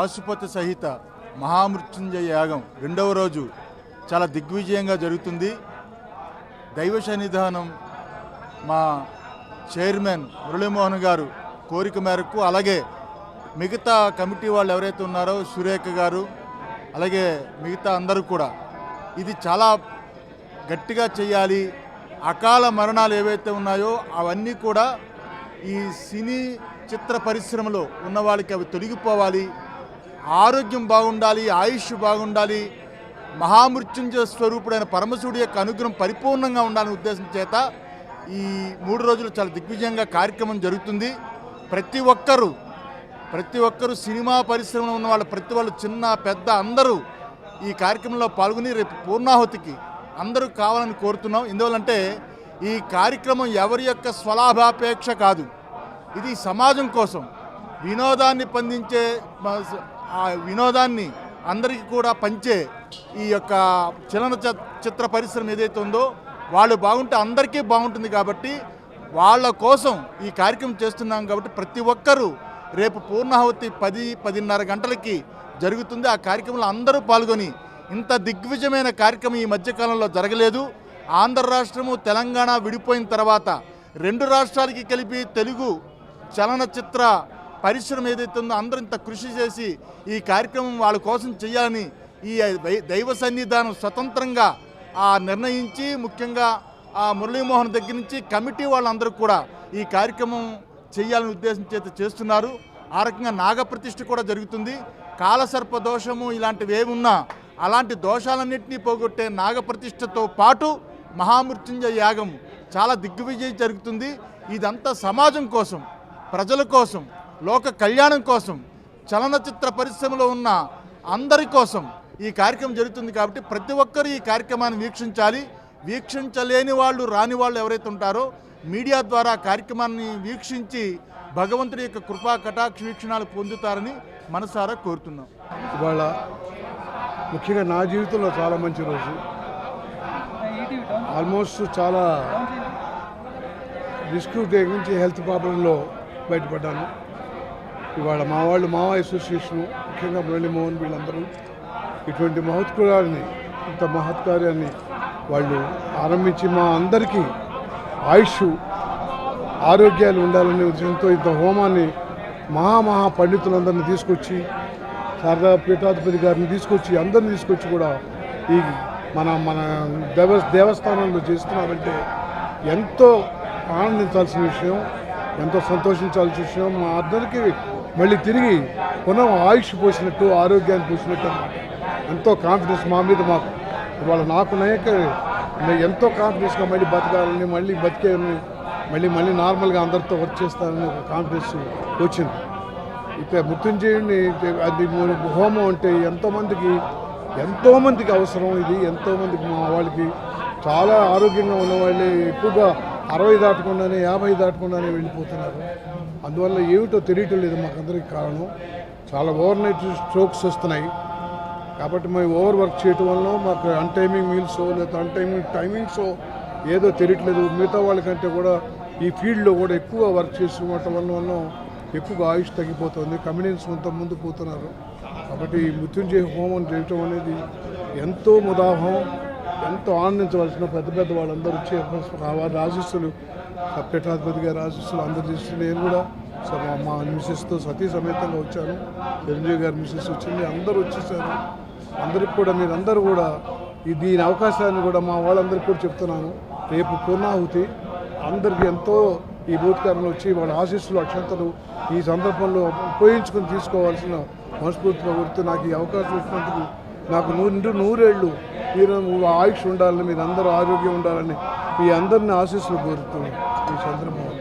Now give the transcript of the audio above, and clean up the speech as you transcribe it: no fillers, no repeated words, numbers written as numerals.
పాశుపత సహిత మహామృత్యుంజయ యాగం రెండవ రోజు చాలా దిగ్విజయంగా జరుగుతుంది. దైవ సన్నిధానం మా చైర్మన్ మురళీమోహన్ గారు కోరిక మేరకు, అలాగే మిగతా కమిటీ వాళ్ళు ఎవరైతే ఉన్నారో సురేఖ గారు, అలాగే మిగతా అందరూ కూడా ఇది చాలా గట్టిగా చేయాలి. అకాల మరణాలు ఏవైతే ఉన్నాయో అవన్నీ కూడా ఈ సినీ చిత్ర పరిశ్రమలో ఉన్న వాళ్ళకి అవి తొలగిపోవాలి, ఆరోగ్యం బాగుండాలి, ఆయుష్ బాగుండాలి, మహామృత్యుంజయ స్వరూపుడైన పరమశివుడి యొక్క అనుగ్రహం పరిపూర్ణంగా ఉండాలనే ఉద్దేశం చేత ఈ 3 రోజులు చాలా దిగ్విజయంగా కార్యక్రమం జరుగుతుంది. ప్రతి ఒక్కరూ సినిమా పరిశ్రమలో ఉన్న వాళ్ళు, ప్రతి వాళ్ళు చిన్న పెద్ద అందరూ ఈ కార్యక్రమంలో పాల్గొని రేపు పూర్ణాహుతికి అందరూ కావాలని కోరుతున్నాం. ఎందువల్లంటే ఈ కార్యక్రమం ఎవరి యొక్క స్వలాభాపేక్ష కాదు, ఇది సమాజం కోసం వినోదాన్ని పండించే, ఆ వినోదాన్ని అందరికీ కూడా పంచే ఈ యొక్క చిత్ర పరిశ్రమ ఏదైతే ఉందో వాళ్ళు బాగుంటే అందరికీ బాగుంటుంది. కాబట్టి వాళ్ళ కోసం ఈ కార్యక్రమం చేస్తున్నాం. కాబట్టి ప్రతి ఒక్కరూ రేపు పూర్ణాహుతి 10-10:30 గంటలకి జరుగుతుంది. ఆ కార్యక్రమంలో అందరూ పాల్గొని, ఇంత దిగ్విజయమైన కార్యక్రమం ఈ మధ్యకాలంలో జరగలేదు. ఆంధ్ర రాష్ట్రము తెలంగాణ విడిపోయిన తర్వాత 2 రాష్ట్రాలకి కలిపి తెలుగు చలనచిత్ర పరిశ్రమ ఏదైతే ఉందో అందరూ ఇంత కృషి చేసి ఈ కార్యక్రమం వాళ్ళ కోసం చేయాలని ఈ దైవ సన్నిధానం స్వతంత్రంగా నిర్ణయించి, ముఖ్యంగా ఆ మురళీమోహన్ దగ్గర నుంచి కమిటీ వాళ్ళందరూ కూడా ఈ కార్యక్రమం చేయాలని ఉద్దేశం చేత చేస్తున్నారు. ఆ రకంగా నాగప్రతిష్ఠ కూడా జరుగుతుంది. కాలసర్ప దోషము ఇలాంటివి ఏమున్నా అలాంటి దోషాలన్నింటినీ పోగొట్టే నాగప్రతిష్ఠతో పాటు మహామృత్యుంజయ యాగం చాలా దిగ్విజయం జరుగుతుంది. ఇదంతా సమాజం కోసం, ప్రజల కోసం, లోక కళ్యాణం కోసం, చలనచిత్ర పరిశ్రమలో ఉన్న అందరి కోసం ఈ కార్యక్రమం జరుగుతుంది. కాబట్టి ప్రతి ఒక్కరూ ఈ కార్యక్రమాన్ని వీక్షించాలి. వీక్షించలేని వాళ్ళు, రాని వాళ్ళు ఎవరైతే ఉంటారో మీడియా ద్వారా కార్యక్రమాన్ని వీక్షించి భగవంతుడి యొక్క కృపా కటాక్ష వీక్షణాలు పొందుతారని మనసారా కోరుతున్నాం. ఇవాళ ముఖ్యంగా నా జీవితంలో చాలా మంచి రోజు. ఆల్మోస్ట్ చాలా రిస్క్ నుంచి హెల్త్ ప్రాబ్లంలో బయటపడ్డాను. ఇవాళ మా అసోసియేషను, ముఖ్యంగా మురళీమోహన్ వీళ్ళందరూ ఇటువంటి ఇంత మహత్కార్యాన్ని వాళ్ళు ఆరంభించి మా అందరికీ ఆయుష్ ఆరోగ్యాలు ఉండాలనే ఉద్దేశంతో ఇంత హోమాన్ని మహా పండితులందరినీ తీసుకొచ్చి, శారదా పీఠాధిపతి గారిని తీసుకొచ్చి, అందరిని తీసుకొచ్చి కూడా ఈ మన దేవస్థానంలో చేస్తున్నారంటే ఎంతో ఆనందించాల్సిన విషయం, ఎంతో సంతోషించాల్సిన విషయం. మా అందరికీ మళ్ళీ తిరిగి పునః ఆయుష్ పోసినట్టు, ఆరోగ్యాన్ని పోసినట్టు ఎంతో కాన్ఫిడెన్స్ మా మీద మాకు ఇవాళ నాకు ఎంతో కాన్ఫిడెన్స్గా మళ్ళీ బతకాలని, మళ్ళీ బతికేయాలని, మళ్ళీ నార్మల్గా అందరితో వర్క్ చేస్తారని ఒక కాన్ఫిడెన్స్ వచ్చింది. ఇక మృత్యుంజయుడిని అది హోమం అంటే ఎంతోమందికి అవసరం. ఇది ఎంతోమందికి మా వాళ్ళకి చాలా ఆరోగ్యంగా ఉన్న వాళ్ళే ఎక్కువగా 60 దాటకుండానే 50 దాటకుండానే వెళ్ళిపోతున్నారు. అందువల్ల ఏమిటో తెలియటం లేదు మాకందరికి కారణం. చాలా ఓవర్ నైట్ స్ట్రోక్స్ వస్తున్నాయి. కాబట్టి మేము ఓవర్ వర్క్ చేయటం వల్ల మాకు అన్టైమింగ్ మీల్సో లేదా టైమింగ్సో ఏదో తెలియట్లేదు. మిగతా వాళ్ళకంటే కూడా ఈ ఫీల్డ్లో కూడా ఎక్కువ వర్క్ చేసుకోవటం వల్ల ఎక్కువగా ఆయుష్ తగ్గిపోతుంది. కమ్యూనిటీస్ అంతా ముందు పోతున్నారు. కాబట్టి ఈ మృత్యుంజయ హోమం చేయటం అనేది ఎంతో ముదాహం, ఎంతో ఆనందించవలసిన పెద్ద వాళ్ళందరూ వచ్చి వారి ఆశీస్సులు, పీఠాధిపతి గారి ఆశీస్సులు అందరూ చేసి నేను కూడా మా మిసెస్తో సతీ సమేతంగా వచ్చాను. చిరంజీవి గారి మిసెస్ వచ్చింది, అందరూ వచ్చేసారు. అందరికి కూడా మీరందరూ కూడా దీని అవకాశాన్ని కూడా మా వాళ్ళందరికీ కూడా చెప్తున్నాను. రేపు పూర్ణాహుతి అందరికీ ఎంతో ఈ భూతకారంలో వచ్చి వాళ్ళ ఆశీస్సులు, అక్షంతలు ఈ సందర్భంలో ఉపయోగించుకొని తీసుకోవాల్సిన మనస్ఫూర్తిగా కోరుతూ నాకు ఈ అవకాశం ఇచ్చినందుకు నాకు 100 ఏళ్ళు మీరు ఆయుష్ ఉండాలని, మీరు అందరూ ఆరోగ్యం ఉండాలని మీ అందరినీ ఆశీస్సులు కోరుతున్నాను ఈ సందర్భంలో.